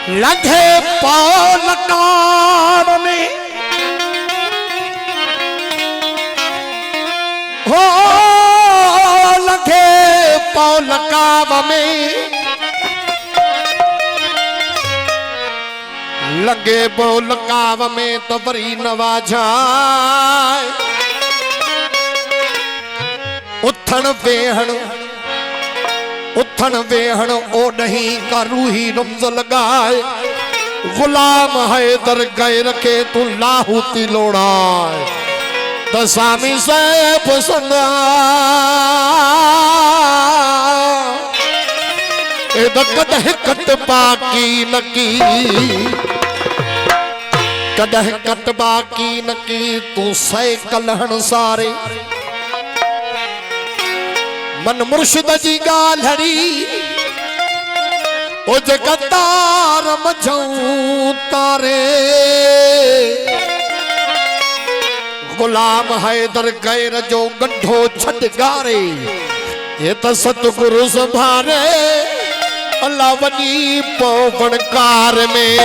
लगे पौलकार में हो लगे पौलकाव में लगे पौलकाव में तो बरी नवाजाए उथन वेहण ओ नहीं का रूही रमज लगाए गुलाम हैदर गए रखे तू लाहूती लोड़ाए दसामी से पसंद कदह कट बाकी नकी कदह कट बाकी नकी तू सै कलहन सारे मन मुर्शिद जी गालड़ी ओ जगतार मझऊं तारे गुलाम हैदर गैर जो गंढो छट गारे ये तो सतगुरु संभारे अल्लाह वनी पवनकार में।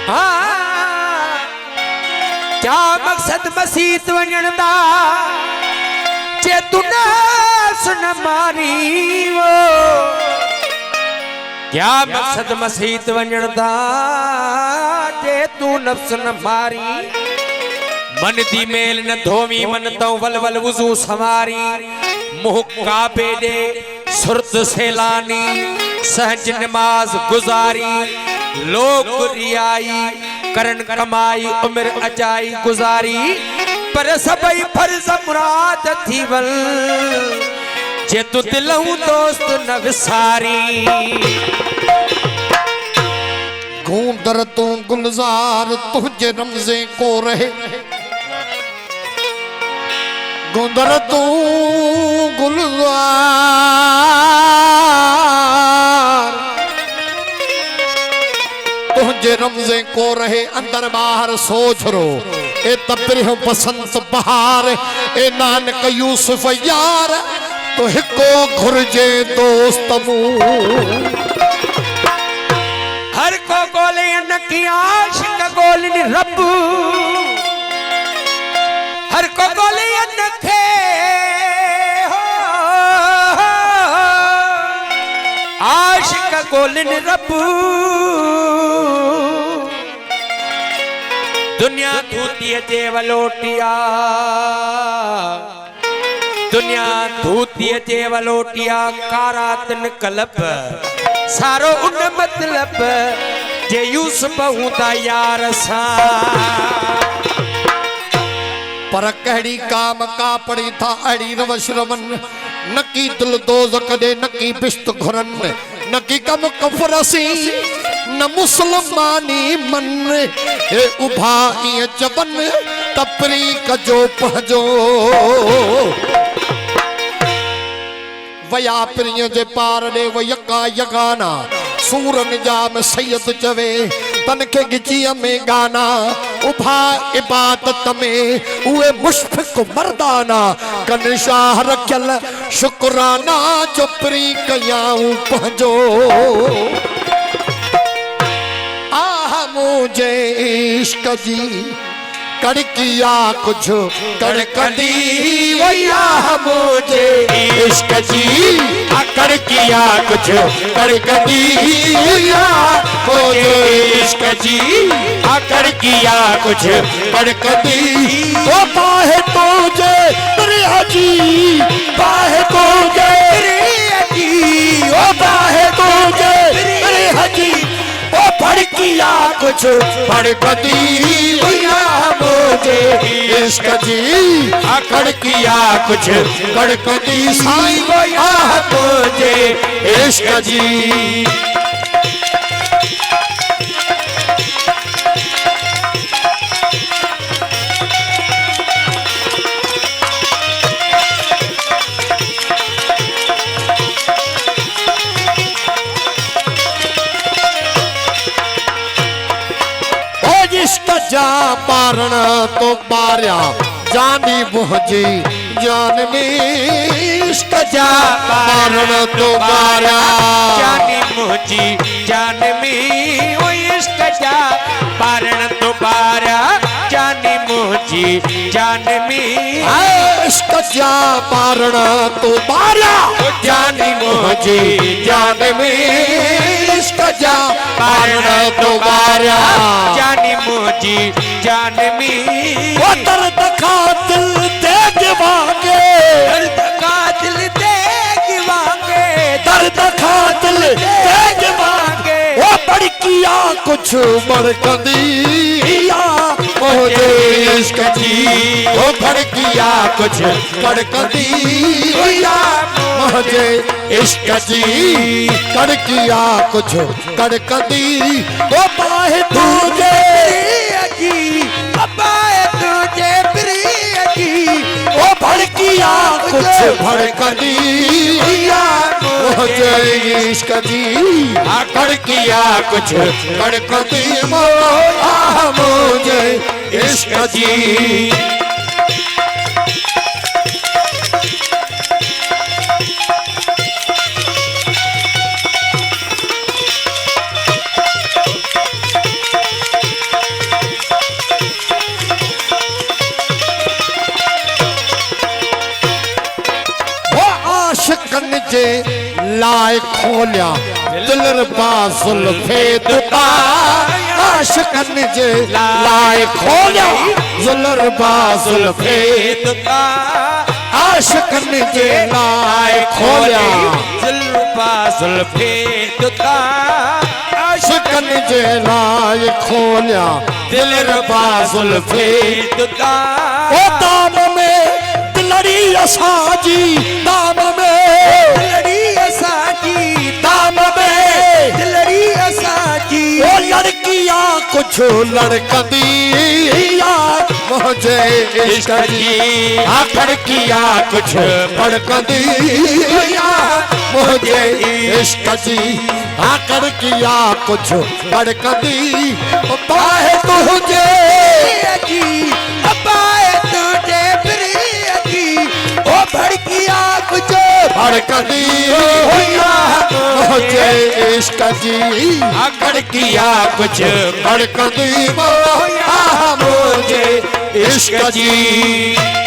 हाँ क्या मकसद मसीत वञण दा जे तू नफ्स न मारी वो क्या मकसद मसीत वञण दा जे तू नफ्स न मारी मन दी मेल न धोवी मन तो वल वल वुजू सवारी मुह काबे दे सुरत सेलानी सहज नमाज गुजारी लोग रियाई करन कमाई उम्र अजाई गुजारी पर सबई फर्ज मुराद थी वल जे तू दिलहूं दोस्त न विसारी गूंदर तू गुलजार तुझे रमजे को रहे गूंदर तू गुलजार तुझे रमजे को रहे अंदर बाहर सोच रो ए तपरिह बसंत बहार ए नानक यूसुफ यार तो हिको घुरजे दोस्त मुंह हर को गोले नकी आशिक गोलिन रब हर को गोले नखे आशिक गोलिन रब दुनिया धूती जे वलोटिया दुनिया धूती जे वलोटिया कारातन कलप सारो उन मतलब जे यूसुफ हूंदा यार सा पर कहड़ी काम का पड़ी था अड़ी रवश रवन नकी दिल दोज़ख दे नकी बिश्त घुरन नकी कम कफरसी न मुसलमानी मन हे उभा इं जबन तपरी कजो पहजो वया पिरिय जे पार दे व यका यगाना सूरन जाम सैयद चवे तन के गिचिया में गाना उभा इबादत में उए मुशफिक मर्दाना कन शाह रखल शुक्राना चुपरी कयाऊं पंजो आह मुझे इश्क जी कड़किया कुछ कड़कदी वैया मुझे इश्क जी कड़किया कुछ कड़कदी वैया मुझे इश्क जी कड़किया कुछ कड़कदी तो पाहे तुझे तेरे हजी पाहे तुझे तेरे हजी ओ पाहे तुझे तेरे हजी ओ फड़किया कुछ फड़कदी वैया मुझे इश्क जी कड़किया कुछ कड़कदी साईं वैया मुझे इश्क जी। इश्क जा पारण तो पारिया जानी मुझी जान में इश्क जा पारण दोबारा जानी मुझी जान में ओ इश्क जा पारण दोबारा जानी मुझी जान में इश्क जा पारण दोबारा जानी मुझी जान में इश्क जा पारण दोबारा जानी मुझी जान में वो दर्द का दिल दे दीवांगे दर्द का दिल दे दीवांगे दर्द का दिल दे दीवांगे वो बढ़ किया कुछ बढ़ दिया मुझे इश्क जी वो बढ़ किया कुछ बढ़ दिया मुझे इश्क जी कर किया कुछ कर दी वो बाहे तुझे जी पाए तुझे प्रिय की वो भड़किया कुछ भड़क दिया मुझे इश्क जी आकर किया कुछ भड़क दी मुझे इश्क जी आशिकन जे लाए खोलिया दिल बाजुल फेदता आशिकन जे लाए खोलिया दिल बाजुल फेदता आशिकन जे लाए खोलिया दिल बाजुल फेदता आशिकन जे लाए खोलिया दिल बाजुल फेदता ओ दाम में दिलड़ी असाजी दाम में दिलड़ी असाजी दाम में दिलड़ी असाजी वो लड़कियां कुछ लड़कदिया मुझे इश्क जी आखिर किया कुछ भड़कदिया मुझे इश्क जी आखिर किया कुछ भड़कदी पाए तुझे जी पाए तुझे प्रिय की ओ भड़किया कुछ भड़कदी मुझे इश्क जी आखिर किया कुछ भड़कदी मुझे इश्क जी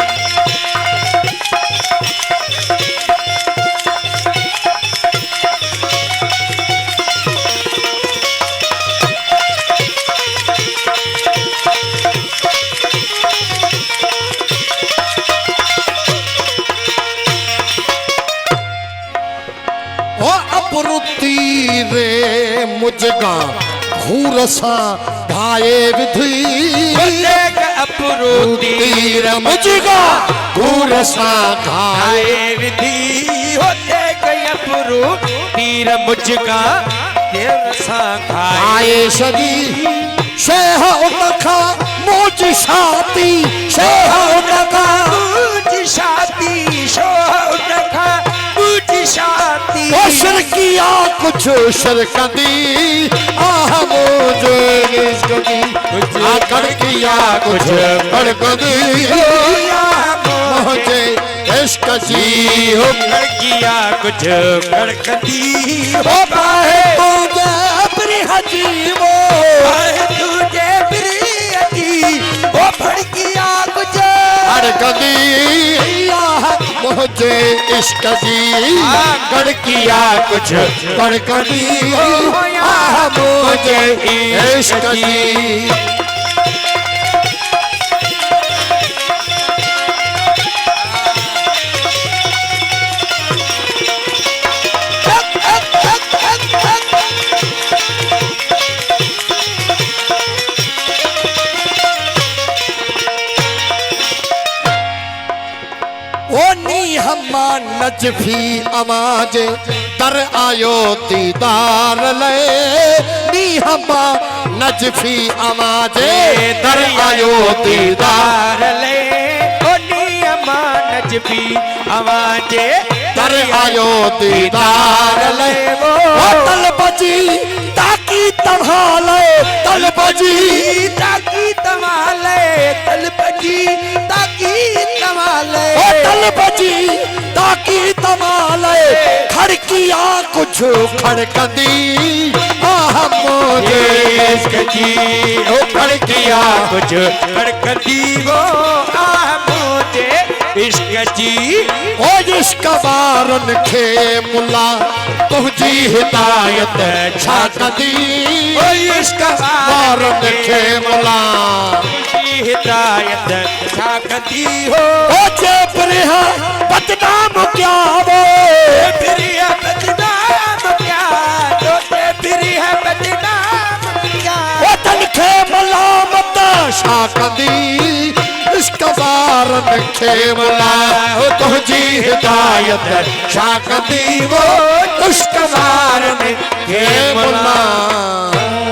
रे मुझगा घूर सा भाए विधि अपरू तीर मुझगा घूर सा घाए विधि होते गए अपरू तीर मुझगा तीर सा खाए सदी शेह उनका मुझ शादी शेह उनका मुझ शादी शेह उनका शादी शर किया कुछ शरकदी आह मुझे इश्क की आकर किया कुछ बड़कदी मुझे इश्क जी हो कर किया कुछ बड़कदी हो पाए तुझे अपनी हजीबो तुझे प्रिय की वो भड़किया कुछ बड़कदी मुझे इश्क जी कर किया कुछ बड़कदी मुझे इश्क जी हम्मा नजफी आवाज तर आयो दीदार ले नी हम्मा नजफी आवाज तर आयो दीदार ले ओ नी हम्मा नजफी आवाज तर आयो दीदार ले ओ तल बजी ताकी तमाले तल बजी ताकी तमाले तल बजी ताकी तमाले ओ तल बजी ताकी तमाले खड़किया कुछ खड़कदी आह मोजे इश्क जी ओ खड़किया कुछ खड़कदी वो आह मुझे इश्क जी ओ इश्क बारन खे मुला तुझी हिदायत छाकदी ओ इश्क बारन खे मुला की हिदायत छाकती हो ओ जे परिहा बदनाम क्या वो फिर है बदनाम क्या तो फिर है बदनाम क्या ओ तन खे मलामत छाकदी इश्क बारन खे मुला तुझी हिदायत छाकदी वो इश्क बारन खे मुला